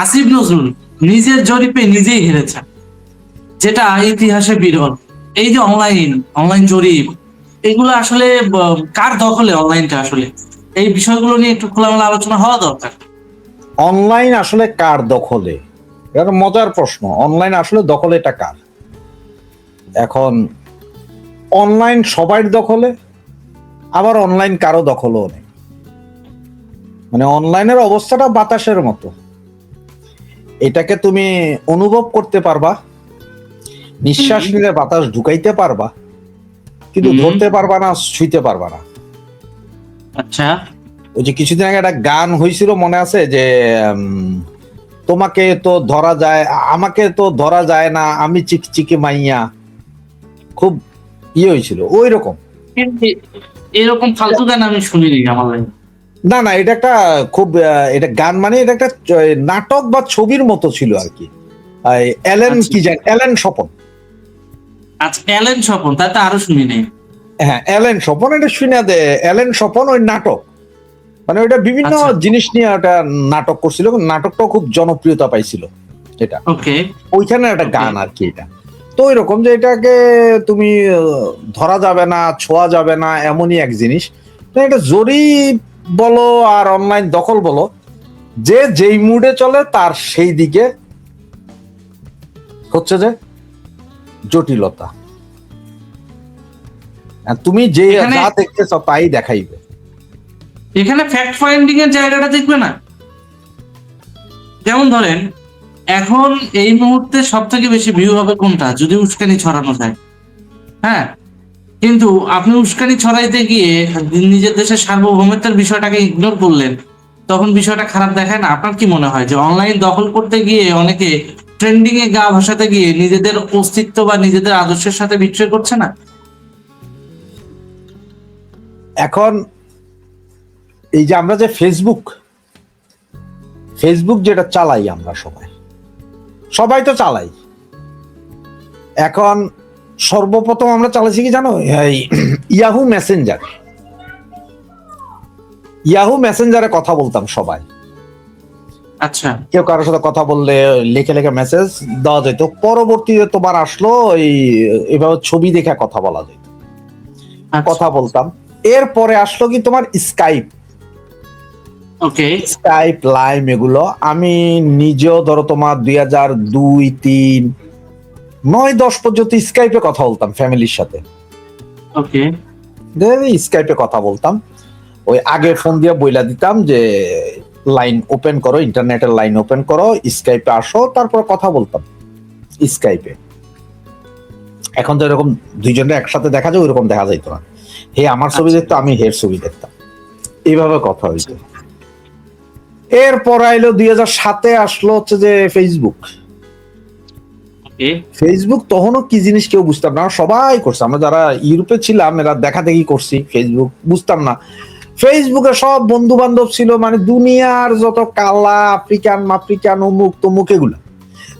আসিফ নজরুল নিজের জরিপে নিজেই হেরেছেন, যেটা ইতিহাসে বিরল। এই যে অনলাইন জরিপ, এগুলো আসলে কার দখলে অনলাইনটা আসলে, এই বিষয়গুলো নিয়ে একটু খোলামেলা আলোচনা হওয়া দরকার। অনলাইন আসলে কার দখলে? এটা মজার প্রশ্ন। অনলাইন আসলে দখলে এটা কার? এখন অনলাইন সবার দখলে, আবার অনলাইন কারো দখলও নেই। মানে অনলাইনের অবস্থাটা বাতাসের মতো, এটাকে তুমি অনুভব করতে পারবা, নিঃশ্বাস নিলে বাতাস ঢুকাইতে পারবা, কিন্তু ধরতে পারবা না, ছুঁইতে পারবা না। আচ্ছা, ওই যে কিছুদিন আগে একটা গান হয়েছিল মনে আছে যে তোমাকে তো ধরা যায়, আমাকে তো ধরা যায় না, আমি চিকচিকি মাইয়া, খুব হয়েছিল ওই রকম। কিন্তু এরকম ফালতু গান আমি শুনিনি আমার লাইফে। না না, এটা একটা খুব এটা গান মানে এটা একটা নাটক বা ছবির মতো ছিল আর কি। অ্যালেন কি জান, অ্যালেন স্বপন। আচ্ছা, অ্যালেন স্বপন, তাতে আরো শুনি নেই। হ্যাঁ, অ্যালেন স্বপন, এটা শুনে দে। অ্যালেন স্বপন ওই নাটক, মানে ওইটা বিভিন্ন জিনিস নিয়ে একটা নাটক করছিল, নাটকটাও খুব জনপ্রিয়তা পাইছিল এটা। ওকে, ওইখানে একটা গান আর কি এটা। তো ওই রকম যে এটাকে তুমি ধরা যাবে না, ছোঁয়া যাবে না, এমনই এক জিনিস। এটা জরিপ বলো আর অনলাইন দখল বলো, যে যেই মুডে চলে তার সেই দিকে হচ্ছে যে জটিলতা। তুমি যে যা দেখতেছ তাই দেখাইবে। এখানে ফ্যাক্ট ফাইন্ডিং এর জায়গাটা দেখবে না। যেমন ধরেন, এখন এই মুহূর্তে সব থেকে বেশি ভিউ হবে কোনটা, যদি উস্কানি ছড়ানো যায়। হ্যাঁ, কিন্তু আপনি উস্কানি ছড়াইতে গিয়ে নিজের দেশের সার্বভৌমত্বের বিষয়টাকে ইগনোর করলেন, তখন বিষয়টা খারাপ দেখায় না? আপনার কি মনে হয় যে অনলাইন দখল করতে গিয়ে অনেকে ট্রেন্ডিং এ গা ভাসাতে গিয়ে নিজেদের অস্তিত্ব বা নিজেদের আদর্শের সাথে বিট্রে করছে না? এখন এই যে আমরা যে ফেসবুক যেটা চালাই, আমরা সবাই তো চালাই। এখন সর্বপ্রথম আমরা চালাইছি কি জানো? ইয়াহু মেসেঞ্জারে কথা বলতাম সবাই। আচ্ছা, কেউ কারোর সাথে কথা বললে লিখে লিখে মেসেজ দেওয়া যেত। পরবর্তীতে তোমার আসলো এভাবে ছবি দেখে কথা বলা যেত, কথা বলতাম। এরপরে আসলো কি তোমার স্কাইপ, লাইম, এগুলো। আমি নিজেও ধরো তোমার 2002, 2003, 2009, 2010 পর্যন্ত স্কাইপে কথা বলতাম ফ্যামিলির সাথে। স্কাইপে কথা বলতাম। ওই আগে ফোন দিয়ে বইলা দিতাম যে লাইন ওপেন করো, ইন্টারনেটের লাইন ওপেন করো, স্কাইপে আসো, তারপর কথা বলতাম স্কাইপে। এখন তো এরকম দুইজনে একসাথে দেখা যায় ওইরকম দেখা যাইতো না। হে আমার ছবি দেখতো, আমি হের ছবি দেখতাম, এইভাবে কথা হইতো। এরপর আইলো 2007-এ আসলো হচ্ছে যে ফেসবুক। তখনও কি জিনিস কেউ বুঝতাম না, সবাই করছে। আমরা যারা ইউরোপে ছিলাম এরা দেখা দেখি করছি ফেসবুক, বুঝতাম না। ফেসবুকে সব বন্ধু বান্ধব ছিল, মানে দুনিয়ার যত কালা আফ্রিকান অমুক তমুক এগুলো।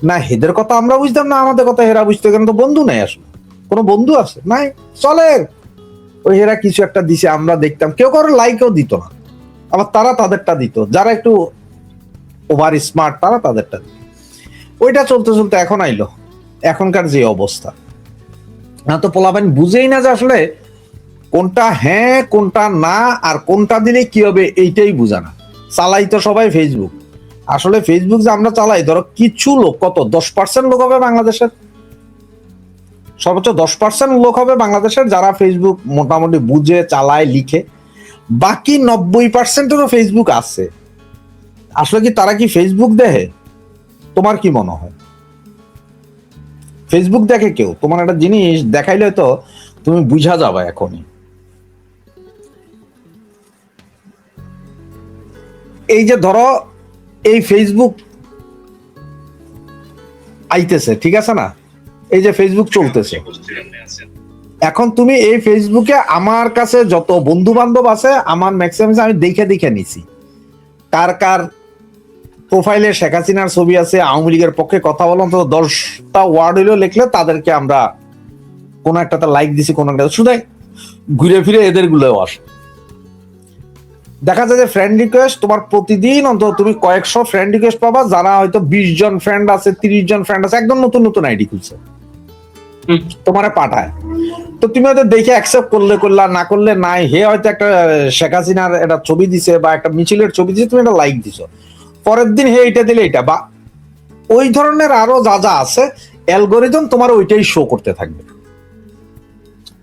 না হেদের কথা আমরা বুঝতাম না, আমাদের কথা হেরা বুঝতো, কেন তো বন্ধু নাই, আসলে কোনো বন্ধু আছে নাই, চলে ওই হেরা কিছু একটা দিছে, আমরা দেখতাম। কেউ কারো লাইকও দিত না, আবার তারা তাদেরটা দিত, যারা একটু ওভার স্মার্ট তারা তাদেরটা দিত। ওইটা চলতে চলতে এখন আইলো এখনকার যে অবস্থা। না তো পোলাপান বুঝেই না যে আসলে কোনটা হ্যাঁ কোনটা না, আর কোনটা দিলে কি হবে এইটাই বুঝা না। চালাই তো সবাই ফেসবুক। আসলে ফেসবুক যে আমরা চালাই, ধরো কিছু লোক, কত 10% লোক হবে বাংলাদেশের, সর্বোচ্চ 10% লোক হবে বাংলাদেশের যারা ফেসবুক মোটামুটি বুঝে, চালায়, লিখে। বাকি 90%-এরও ফেসবুক আছে। আসলে কি তারা কি ফেসবুক দেখে? তোমার কি মনে হয় ফেসবুক দেখে কেউ? তোমার একটা জিনিস দেখাইলে তো তুমি বুঝা যাবে এখনই। এই যে ধরো এই ফেসবুক আইতেছে, ঠিক আছে না, এই যে ফেসবুক চলতেছে এখন, তুমি এই ফেসবুকে আমার কাছে যত বন্ধু বান্ধব আছে, আমার ম্যাক্সিমাম আমি দেখে দেখে নিছি কার কার প্রোফাইলে শেখ হাসিনার ছবি আছে, আওয়ামী লীগের পক্ষে কথা বললাম, তো 10টা ওয়ার্ড হইলেও লিখলে তাদেরকে আমরা কোন একটাতে লাইক দিছি, কোন একটা শুধু ঘুরে ফিরে এদের গুলোও আসে। দেখা যায় যে ফ্রেন্ড রিকোয়েস্ট তোমার প্রতিদিন অন্তত তুমি কয়েকশো ফ্রেন্ড রিকোয়েস্ট পাবা, যারা হয়তো 20 জন ফ্রেন্ড আছে, 30 জন ফ্রেন্ড আছে, একদম নতুন নতুন আইডি খুলছে, তোমারে পাঠায়। তো তুমি হয়তো দেখে অ্যাকসেপ্ট করলে করলা, না করলে নাই। হে হয়তো একটা শেখ হাসিনার একটা ছবি দিছে বা একটা মিছিলের ছবি দিছে, তুমি একটা লাইক দিছো, পরের দিন হে এটা দিলে এটা, বা ওই ধরনের আরো যা যা আছে অ্যালগোরিদম তোমার ওইটাই শো করতে থাকবে,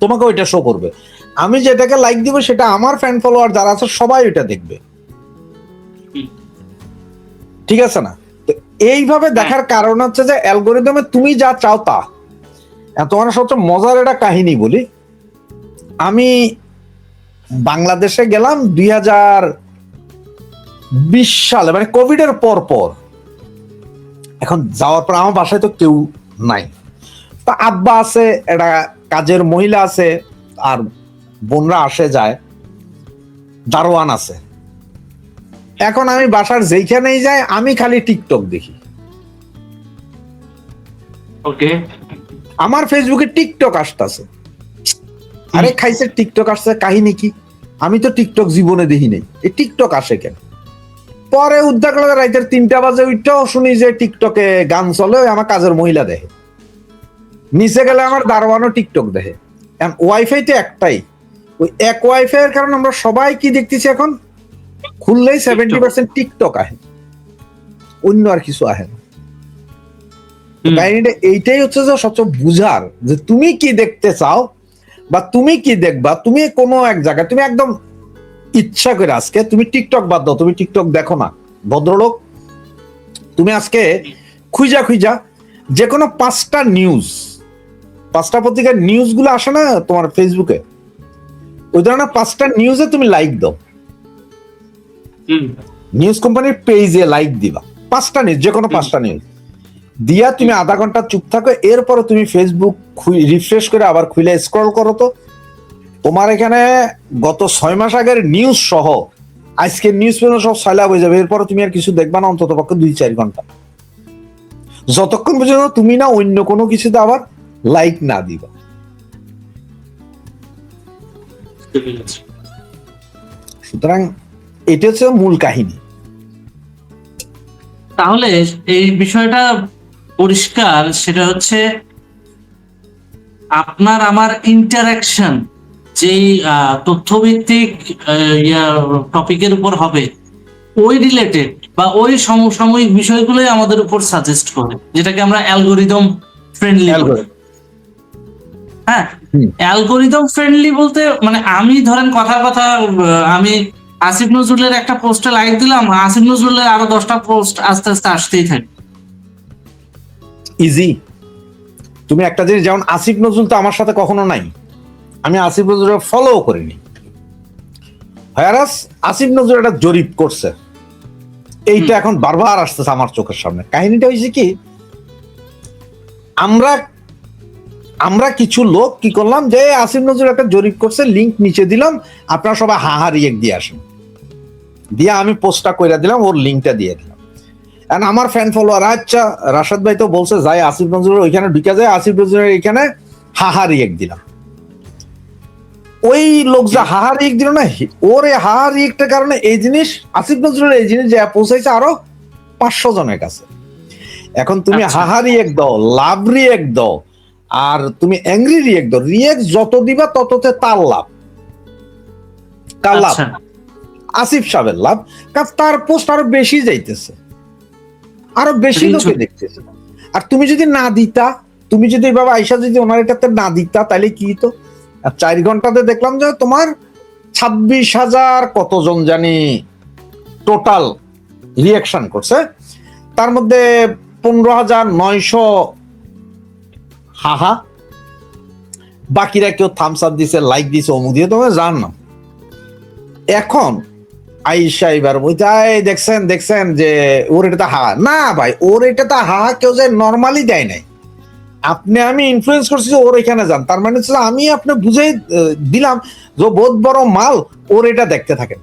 তোমাকে ওইটা শো করবে। আমি যেটাকে লাইক দিব সেটা আমার ফ্যান ফলোয়ার যারা আছে সবাই ওইটা দেখবে, ঠিক আছে না? তো এইভাবে দেখার কারণ হচ্ছে যে অ্যালগোরিদমে তুমি যা চাও তা। তোমার সবচেয়ে মজার একটা কাহিনী বলি। আমি বাংলাদেশে গেলাম 2020 সালে, মানে কোভিড এর পর পর। এখন যাওয়ার পর আমার বাসায় তো কেউ নাই, তা আব্বা আছে, একটা কাজের মহিলা আছে, আর বোনরা আসে যায়, দারোয়ান আছে। এখন আমি বাসার যেখানেই যাই আমি খালি টিকটক দেখি। ওকে, আমার ফেসবুকে টিকটক আসতেছে, আরে খাইছে টিকটক আসছে, কাহিনী কি? আমি তো টিকটক জীবনে দেখি নাই, এই টিকটক আসে কেন? পরে উদ্ধার করে রাইতের 3টা বাজে ওইটাও শুনি যে টিকটকে গান চলে, ওই আমার কাজের মহিলা দেখে। নিচে গেলে আমার দারোয়ানও টিকটক দেখে। ওয়াইফাই তো একটাই, ওই এক ওয়াইফাই এর কারণে আমরা সবাই কি দেখতেছি এখন, খুললেই 70% টিকটক আহে, অন্য আর কিছু আহে না। কাহিনীটা এইটাই হচ্ছে যে সবচেয়ে বুঝার, যে তুমি কি দেখতে চাও বা তুমি কি দেখবা। তুমি কোনো এক জায়গায় তুমি একদম ইচ্ছা করে আজকে তুমি টিকটক বাদ দাও, তুমি টিকটক দেখো না ভদ্রলোক, তুমি আজকে খুঁজা খুঁজা যে কোনো 5টা নিউজ, 5টা পত্রিকার নিউজ গুলো আসে না তোমার ফেসবুকে, ওই ধরনের 5টা নিউজে তুমি লাইক দাও, নিউজ কোম্পানির পেজে লাইক দিবা, 5টা নিউজ, যে কোনো 5টা নিউজ দিয়া তুমি আধা ঘন্টা চুপ থাকো। এরপরে তুমি ফেসবুক রিফ্রেশ করে আবার খুলে স্ক্রল করো, তো তোমার এখানে গত 6 মাস আগের নিউজ সহ আজকের নিউজ পেপার সব সাইলাব হয়ে যাবে। এরপরে তুমি আর কিছু দেখবা না অন্তত পক্ষে 2-4 ঘন্টা, যতক্ষণ পর্যন্ত তুমি না অন্য কোনো কিছুতে আবার লাইক না দিবা। সুতরাং এটা হচ্ছে মূল কাহিনী। তাহলে এই বিষয়টা পরিষ্কার, সেটা হচ্ছে আপনার আমার ইন্টারাকশন যেই তথ্যভিত্তিক টপিকের উপর হবে, ওই রিলেটেড বা ওই সমসাময়িক বিষয়গুলোই আমাদের উপর সাজেস্ট করে, যেটাকে আমরা অ্যালগোরিদম ফ্রেন্ডলি বলি। হ্যাঁ, অ্যালগোরিদম ফ্রেন্ডলি বলতে মানে আমি ধরেন কথার কথা, আমি আসিফ নজরুলের একটা পোস্টে লাইক দিলাম, আসিফ নজরুলের আরো 10টা পোস্ট আস্তে আস্তে আসতেই থাকে। ইজি। তুমি একটা জিনিস, যেমন আসিফ নজরুল তো আমার সাথে কখনো নাই, আমি আসিফ নজরুল ফলো করিনি। আসিফ নজরুল একটা জরিপ করছে, এইটা এখন বারবার আসতেছে আমার চোখের সামনে। কাহিনীটা হয়েছে কি, আমরা কিছু লোক কি করলাম, যে আসিফ নজরুল একটা জরিপ করছে, লিংক নিচে দিলাম, আপনারা সবাই হাহা রিয়েক্ট দিয়ে আসেন, দিয়ে আমি পোস্টটা কইরা দিলাম, ওর লিঙ্কটা দিয়ে দিলাম। এন্ড আমার ফ্যান ফলোয়ার, আচ্ছা রাশাদ ভাই তো বলছে যাই আসিফ নজরুল ওইখানে ঢুকে যায়, আসিফ নজরুলের এখানে হাহা রিয়েক্ট দিলাম। ওই লোক যা হাহা রিয়েক্ট দিল না, ওর এই হাহা রিয়েক্টের কারণে এই জিনিস, আসিফ নজরুলের এই জিনিস যে পৌঁছাইছে আরো 500 জনের কাছে। এখন তুমি হাহা রিয়েক্ট দাও, লাভ রিয়েক্ট দাও, আর তুমি অ্যাংরি রিয়েক্ট দাও, রিয়েক্ট যত দিবা তততে তার লাভ, কার লাভ? আসিফ সাহেবের লাভ, কারণ তার পোস্ট আরো বেশি যাইতেছে, আরো বেশি লোকে দেখতেছে। আর তুমি যদি না দিতা, তুমি যদি এভাবে আইসা যদি ওনার এটাতে না দিতা, তাহলে কি তো 4 ঘন্টাতে দেখলাম যে তোমার 26,000 কতজন জানি টোটাল রিয়াকশন করছে, তার মধ্যে 15,900 হাহা, বাকিরা কেউ থামস আপ দিছে, লাইক দিছে, অমুক দিয়ে, তোমরা জান না। এখন আইসা এবার বলতে দেখছেন যে ওর এটা হা না ভাই, ওর এটা তো হা কেউ যে নর্মালি দেয় নাই, আপনি আমি ইনফ্লুয়েন্স করছি ওর এখানে যান, তার মানে হচ্ছে আমি আপনি বুঝাই দিলাম যে বহুত বড় মাল, ওর এটা দেখতে থাকেন,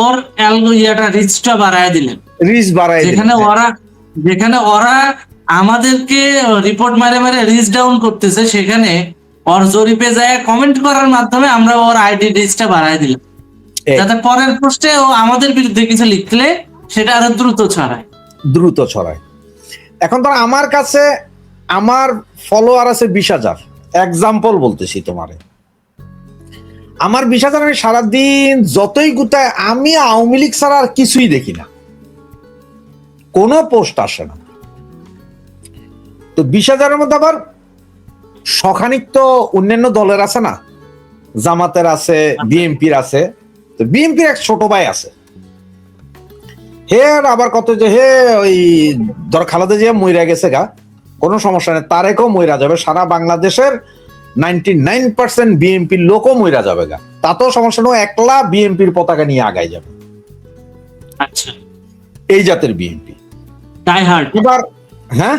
ওর অ্যালগোরিদমটা রিচটা বাড়ায় দিলেন, রিচ বাড়ায় দিলেন। যেখানে ওরা আমাদেরকে রিপোর্ট মারে মারে রিচ ডাউন করতেছে, সেখানে ওর জরিপে যায় কমেন্ট করার মাধ্যমে আমরা ওর আইডি রিচটা বাড়ায় দিলাম। যাতে পরের পোস্টে ও আমাদের বিরুদ্ধে কিছু লিখলে সেটা আরো দ্রুত ছড়ায়। এখন ধর আমার কাছে আমার ফলোয়ার আছে 20,000, এক্সাম্পল বলতেছি তোমারে, আমার 20,000 আমি সারাদিন যতই গুতায় আমি আওয়ামী লীগ ছাড়া আর কিছুই দেখি না, কোনো পোস্ট আসে না। তো 20,000-এর মধ্যে আবার সখানিক তো অন্যান্য দলের আছে না, জামাতের আছে, বিএনপির আছে। তো বিএনপির এক ছোট ভাই আছে, হে আবার কত যে হে ওই ধর খালেদা জিয়া মইরা গেছে গা, কোনো সমস্যা নেই, তারেকও মইরা যাবে, সারা বাংলাদেশের 99% বিএনপির লোকও মইরা যাবে গা, তাতেও সমস্যা নেই, একলা বিএনপির পতাকা নিয়ে আগায় যাবে। আচ্ছা, এই জাতের বিএনপি ডাই হার্ড। এবার হ্যাঁ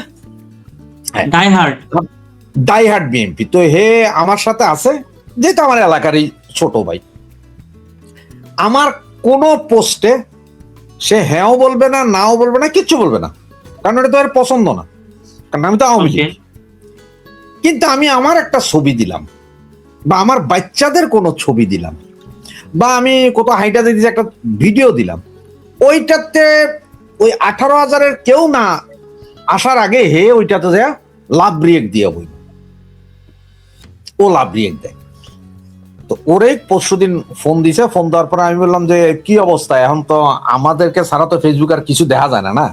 ডাই হার্ড বিএনপি। তো হে আমার সাথে আছে, যেহেতু আমার এলাকারই ছোট ভাই, আমার কোন পোস্টে সে হ্যাঁও বলবে না, নাও বলবে না, কিচ্ছু বলবে না, কারণ এটা তো এর পছন্দ না, কারণ আমি তো আওয়ামী লীগ। কিন্তু আমি আমার একটা ছবি দিলাম, বা আমার বাচ্চাদের কোনো ছবি দিলাম, বা আমি কোথাও হাইটা দিয়েছি একটা ভিডিও দিলাম, ওইটাতে ওই 18,000-এর কেউ না আসার আগে হে ওইটাতে যা লাভ রিয়েক্ট দিয়ে বই, ও লাভ রিয়েক্ট দেয়। তো ওরে পরশুদিন ফোন দিছে, ফোন দেওয়ার পরে আমি বললাম যে কি অবস্থা, এখন তো আমাদেরকে ছাড়া তো ফেসবুক আর কিছু দেখা যায় না না।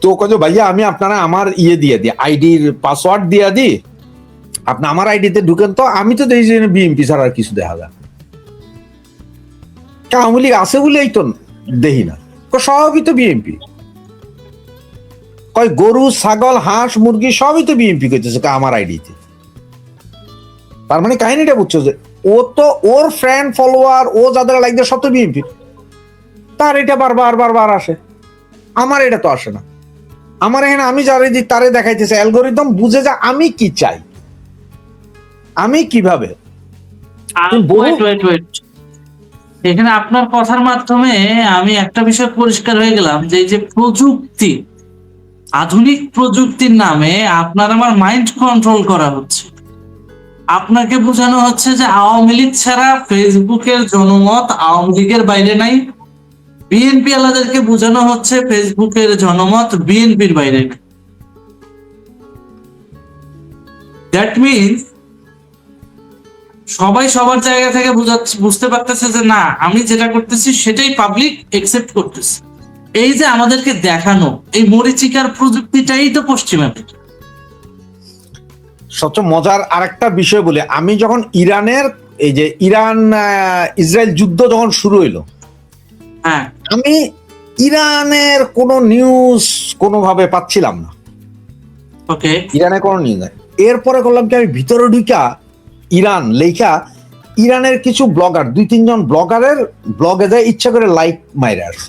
তো কয়ে ভাইয়া আমি আপনারা আমার ইয়ে দিয়ে দিই, আইডির পাসওয়ার্ড দিয়ে দিই, আপনি আমার আইডিতে ঢুকেন, তো আমি তো দেখি যে বিএমপি ছাড়া আর কিছু দেখা যায়, আওয়ামী লীগ আছে বলেই তো দেখি না, সবই তো বিএমপি, কয় গরু ছাগল হাঁস মুরগি সবই তো বিএমপি করতেছে আমার আইডিতে। তার মানে কাহিনীটা বুঝছো যে ও তো ওর ফ্রেন্ড ফলোয়ার ও যাদের লাইক দেয় সব তো বিএনপি, তার এটা বারবার আসে, আমার এটা তো আসে না। আমার এখানে আমি যারে দিই তারে দেখাইতেছে, অ্যালগোরিদম বুঝে যা আমি কি চাই, আমি কিভাবে। এখানে আপনার কথার মাধ্যমে আমি একটা বিষয় পরিষ্কার হয়ে গেলাম যে এই যে প্রযুক্তি, আধুনিক প্রযুক্তির নামে আপনার আমার মাইন্ড কন্ট্রোল করা হচ্ছে। আপনাকে বোঝানো হচ্ছে যে আওয়ামী লীগ ছাড়া ফেসবুকের জনমত আওয়ামী লীগের বাইরে নাই, বিএনপি আলাদেরকে বোঝানো হচ্ছে ফেসবুকের জনমত বিএনপির বাইরে নাই। দ্যাট মিনস সবাই সবার জায়গা থেকে বুঝতে পারতেছে যে না, আমি যেটা করতেছি সেটাই পাবলিক একসেপ্ট করতেছে। এই যে আমাদেরকে দেখানো এই মরিচিকার প্রযুক্তিটাই তো পশ্চিমা। সবচেয়ে মজার আরেকটা বিষয় বলি, আমি যখন ইরানের এই যে ইরান ইসরায়েল যুদ্ধ যখন শুরু হইলো, হ্যাঁ, আমি ইরানের কোনো নিউজ কোনোভাবে পাচ্ছিলাম না, ওকে, ইরানের কোনো নিউজ নাই। এরপরে করলাম কি, আমি ভিতরে ঢুকা ইরান লেখা ইরানের কিছু ব্লগার 2-3 জন ব্লগারের ব্লগে যায় ইচ্ছা করে লাইক মাইরে আসে।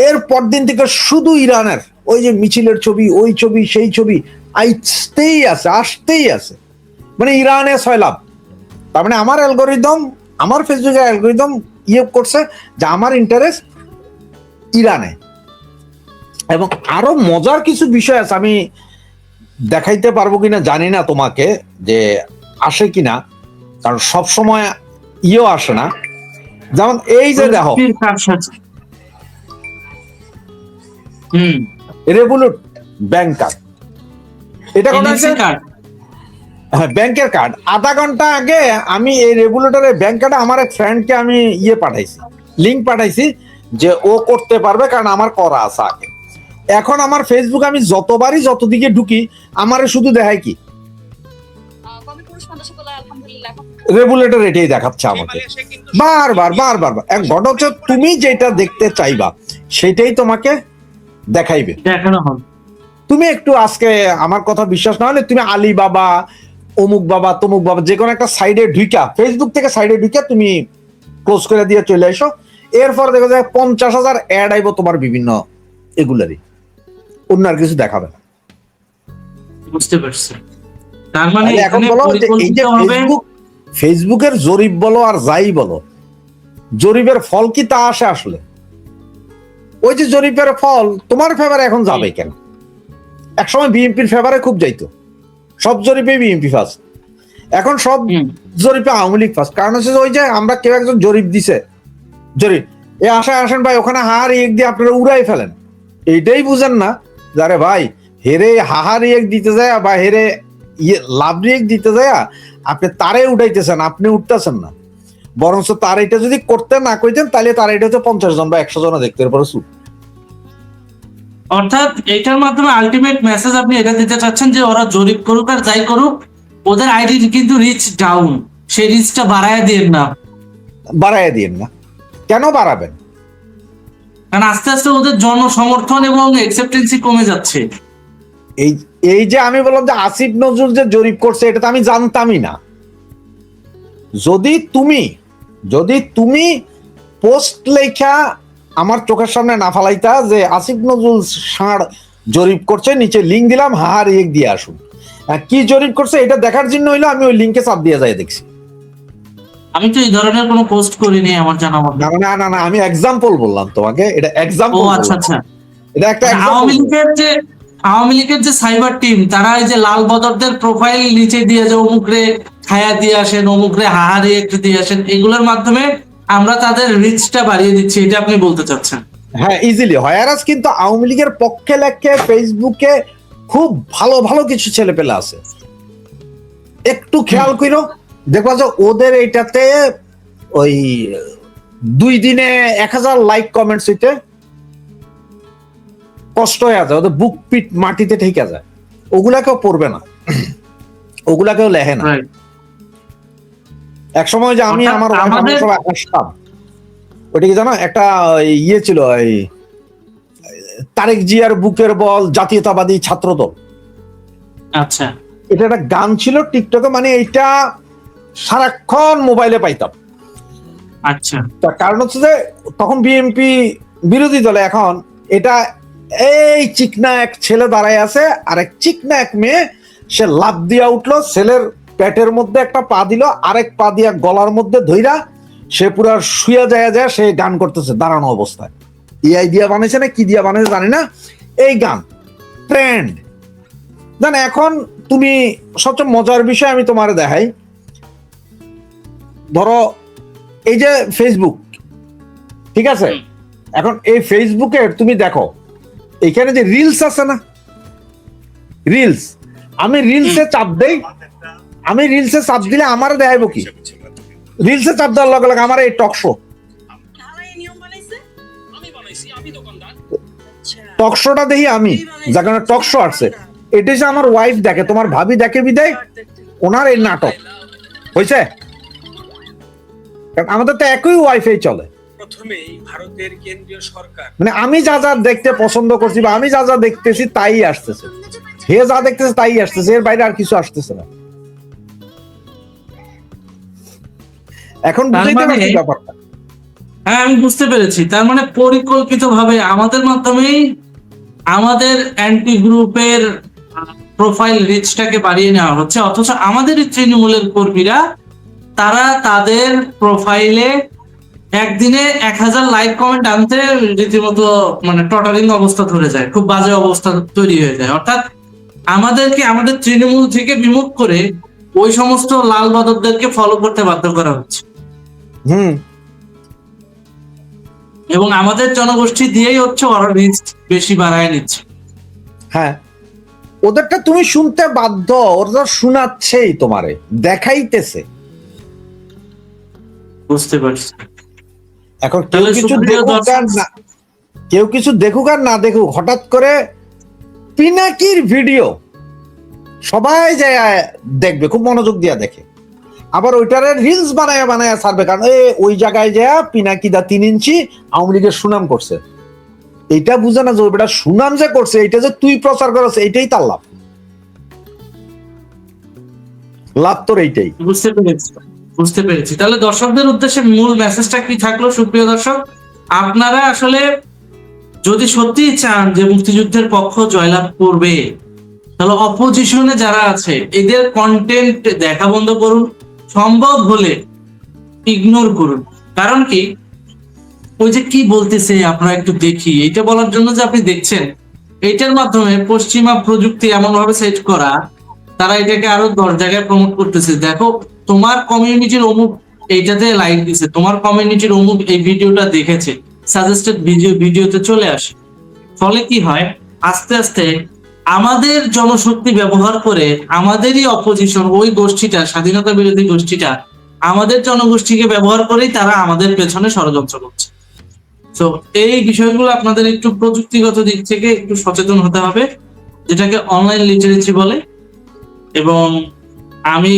এরপর দিন থেকে শুধু ইরানের ওই যে মিছিলের ছবি, ওই ছবি, সেই ছবি আসতেই আছে, মানে ইরানে সয়লাভ। তার মানে আমার অ্যালগোরিদম, আমার ফেসবুকের অ্যালগোরিদম ইয়ে করছে যে আমার ইন্টারেস্ট ইরানে। এবং আরো মজার কিছু বিষয় আছে, আমি দেখাইতে পারবো কিনা জানি না তোমাকে, যে আসে কিনা, কারণ সব সময় ইয়েও আসে না। যেমন এই যে দেখো রেভোলুট ব্যাংক কার্ড, এটা কোন হ্যাঁ ব্যাংকের কার্ড। আধা ঘন্টা আগে আমি এই রেগুলেটরের ব্যাংক কার্ডে আমার এক ফ্রেন্ডকে আমি ইয়ে পাঠাইছি, লিঙ্ক পাঠাইছি যে ও করতে পারবে, কারণ আমার করা আছে আগে। এখন আমার ফেসবুক আমি যতবারই যত দিকে ঢুকি আমারে শুধু দেখায় কি রেগুলেটর এটাই দেখাচ্ছে আমাকে বারবার। এক ঘটনা হচ্ছে তুমি যেটা দেখতে চাইবা সেটাই তোমাকে দেখাইবে, দেখানো হবে। তুমি একটু আজকে আমার কথা বিশ্বাস না হলে তুমি আলী বাবা, অমুক বাবা, তমুক বাবা, যে কোনো একটা সাইডে ঢুকা, ফেসবুক থেকে সাইডে ঢুকা তুমি ক্লোজ করে দিয়ে চলে এসো। এরপর দেখো যে 50,000 অ্যাড আইব তোমার বিভিন্ন এগুলারই, অন্য আর কিছু দেখাবে না। বুঝতে পারছি। তার মানে এখন বলো এই যে ফেসবুকের জরিপ বলো আর যাই বলো, জরিপের ফল কি তা আসে আসলে? ওই যে জরিপের ফল তোমার ফেভারে এখন যাবে কেন? একসময় বিএনপির ফেভারে খুব যাইতো, সব জরিপে বিএনপি ফার্স্ট। এখন সব জরিপে আওয়ামী লীগ ফার্স্ট। কারণ হচ্ছে ওই যে আমরা কেউ একজন জরিপ দিছে, জরিপ এ আশায় আসেন ভাই ওখানে হাহার এক দিয়ে আপনারা উড়াই ফেলেন, এইটাই বুঝেন না যারে ভাই হেরে হাহার এক দিতে যায় বা হেরে লাভ রিয়েক দিতে যায় আপনি তারে উঠাইতেছেন, আপনি উঠতেছেন না, বরঞ্চ তার এটা যদি করতে না কইতেন তাহলে তার এটা হচ্ছে 50 জন বা 100 জন দেখতে এরপরে চুপ। অর্থাৎ এটার মাধ্যমে আলটিমেট মেসেজ আপনি এটা দিতে চাচ্ছেন যে ওরা জরিপ করুক আর যাই করুক, ওদের আইডি কিন্তু রিচ ডাউন, সেই রিচটা বাড়ায় দিন না, বাড়াইয়া দিন না। কেন বাড়াবেন? কারণ আস্তে আস্তে ওদের জনসমর্থন এবং অ্যাকসেপ্টেন্সি কমে যাচ্ছে। এই এই যে আমি বললাম যে আসিফ নজরুল যে জরিপ করছে এটা তো আমি জানতামই না। যদি তুমি পোস্ট লেখা আমার চোখের সামনে না ফালাইতা যে আসিফ নজরুল ষাঁড় জরিপ করছে, নিচে লিঙ্ক দিলাম হাহার এক দিয়ে আসুন, কি জরিপ করছে এটা দেখার জন্য হইলো আমি ওই লিঙ্কে চাপ দিয়ে যাই দেখছি। আমি তো এই ধরনের কোনো পোস্ট করিনি আমার জানা মতে। না না না আমি এক্সাম্পল বললাম তোমাকে, এটা এক্সাম্পল। ও আচ্ছা আচ্ছা, এটা একটা আওয়ামী লীগের যে সাইবার টিম তারা এই যে লাল বদরদের প্রোফাইল নিচে দিয়ে যে অমুকরে খায়া দিয়ে আসেন, অমুকরে হাহারি একটু দিয়ে আসেন, এগুলোর মাধ্যমে আমরা তাদের রিচটা বাড়িয়ে দিচ্ছি, এটা আপনি বলতে চাচ্ছেন? হ্যাঁ ইজিলি হয়। আর কিন্তু আওয়ামী লীগের পক্ষে লেখে ফেসবুকে খুব ভালো ভালো কিছু ছেলে পেলে আছে, একটু খেয়াল করো দেখবা যে ওদের এইটাতে ওই 2 দিনে 1000 লাইক কমেন্টস হইতে কষ্ট হয়ে যায়, ওদের বুক পিট মাটিতে ঠেকে যায়, ওগুলা কেউ পড়বে না, ওগুলা কেউ লেখে না। এক সময় যে আমি আমার সবাই আসতাম, ওটা কি জানো একটা ইয়ে ছিল এই তারেক জিয়ার বুকের বল জাতীয়তাবাদী ছাত্র দল, আচ্ছা এটা একটা গান ছিল টিকটকে, মানে এটা সারাক্ষণ মোবাইলে পাইতাম। আচ্ছা, তার কারণ হচ্ছে যে তখন বিএনপি বিরোধী দলে, এখন এটা এই চিকনা এক ছেলে দাঁড়ায় আছে আর এক চিকনা এক মেয়ে, সে লাফ দিয়া উঠলো, ছেলের পেটের মধ্যে একটা পা দিল, আরেক পা দিয়া গলার মধ্যে ধইরা সে পুরা শুয়ে যায় সে গান করতেছে দাঁড়ানো অবস্থায়। এআই দিয়া বানাইছে না কি দিয়া বানাইছে জানি না, এই গান ট্রেন্ড জান। এখন তুমি সবচেয়ে মজার বিষয় আমি তোমার দেখাই, ধরো এই যে ফেসবুক, ঠিক আছে, এখন এই ফেসবুকে তুমি দেখো এখানে যে রিলস আছে না, রিলস, আমি রিলসে চাপ দেই, আমি রিলসে চাপ দিলে আমার দেখাইবো কি, রিলসে চাপ দেওয়ার লগে লগে আমার এই টক শো, টক শোটা দেখি আমি, যার কারণে টক শো আসছে, এটা যে আমার ওয়াইফ দেখে, তোমার ভাবি দেখে বিদায় ওনার এই নাটক হয়েছে, কারণ আমাদের তো একই ওয়াইফাই চলে। প্রথমেই ভারতের কেন্দ্রীয় সরকার, মানে আমি যা যা দেখতে পছন্দ করছি বা আমি যা যা দেখতেছি তাই আসতেছে, হে যা দেখতেছে তাই আসতেছে, এর বাইরে আর কিছু আসতেছে না। এখন বুঝতে পারছি ব্যাপারটা। হ্যাঁ আমি বুঝতে পেরেছি, তার মানে পরিকল্পিতভাবে আমাদের মাধ্যমেই আমাদের অ্যান্টি গ্রুপের প্রোফাইল রিচটাকে বাড়িয়ে নেওয়া হচ্ছে, অথচ আমাদের তৃণমূলের কর্মীরা তারা তাদের প্রোফাইলে একদিনে 1000 লাইক কমেন্ট আনতে রীতিমতো মানে টটারিং অবস্থা ধরে যায়, খুব বাজে অবস্থা তৈরি হয়ে যায়। অর্থাৎ আমাদেরকে আমাদের তৃণমূল থেকে বিমুখ করে ওই সমস্ত লাল বাদরদেরকে ফলো করতে বাধ্য করা হচ্ছে, এবং আমাদের জনগোষ্ঠী দিয়েই হচ্ছে ওরা রিচ বেশি বাড়ায় নিচ্ছে। হ্যাঁ ওদেরটা তুমি শুনতে বাধ্য, ওরা শোনাচ্ছেই তোমারে, দেখাইতেছে। বুঝতে পারছি। এখন কেউ কিছু দেখুক আর না, কেউ কিছু দেখুক আর না দেখুক, হঠাৎ করে পিনাকির ভিডিও সবাই যায় দেখবে, খুব মনোযোগ দিয়া দেখে, আবার ওইটারে রিলস বানায়া বানায়া ছাড়বে, কারণ ওই জায়গায় যায় পিনাকি দা 3 ইঞ্চি আওয়ামী লীগের সুনাম করছে, এইটা বুঝে না যে ওটা সুনাম যে করছে, এইটা যে তুই প্রচার করছ, এইটাই তার লাভ, লাভ তোর এইটাই। বুঝতে পেরেছি। তাহলে দর্শকদের উদ্দেশ্যে মূল মেসেজটা কি থাকলো? সুপ্রিয় দর্শক, আপনারা আসলে যদি সত্যিই চান যে মুক্তিযুদ্ধের পক্ষ জয়লাভ করবে, তাহলে অপোজিশনে যারা আছে এদের কন্টেন্ট দেখা বন্ধ করুন, সম্ভব হলে ইগনোর করুন। কারণ কি, ওই যে কি বলতেছে আপনারা একটু দেখি, এটা বলার জন্য যে আপনি দেখছেন, এইটার মাধ্যমে পশ্চিমা প্রযুক্তি এমন ভাবে সেট করা তারা এটাকে আরো 10 জায়গায় প্রমোট করতেছে, দেখো তোমার কমিউনিটির অমুক এইটাতে লাইক দিছে, তোমার কমিউনিটির অমুক এই ভিডিওটা দেখেছে, সাজেস্টেড ভিডিওতে চলে আসে। ফলে কি হয়, আস্তে আস্তে আমাদের জনশক্তি ব্যবহার করে আমাদেরই অপোজিশন, ওই গোষ্ঠীটা, স্বাধীনতা বিরোধী গোষ্ঠীটা আমাদের জনগোষ্ঠীকে ব্যবহার করেই তারা আমাদের পেছনে ষড়যন্ত্র করছে। তো এই বিষয়গুলো আপনাদের একটু প্রযুক্তিগত দিক থেকে একটু সচেতন হতে হবে, যেটাকে অনলাইন লিটারেসি বলে। এবং আমি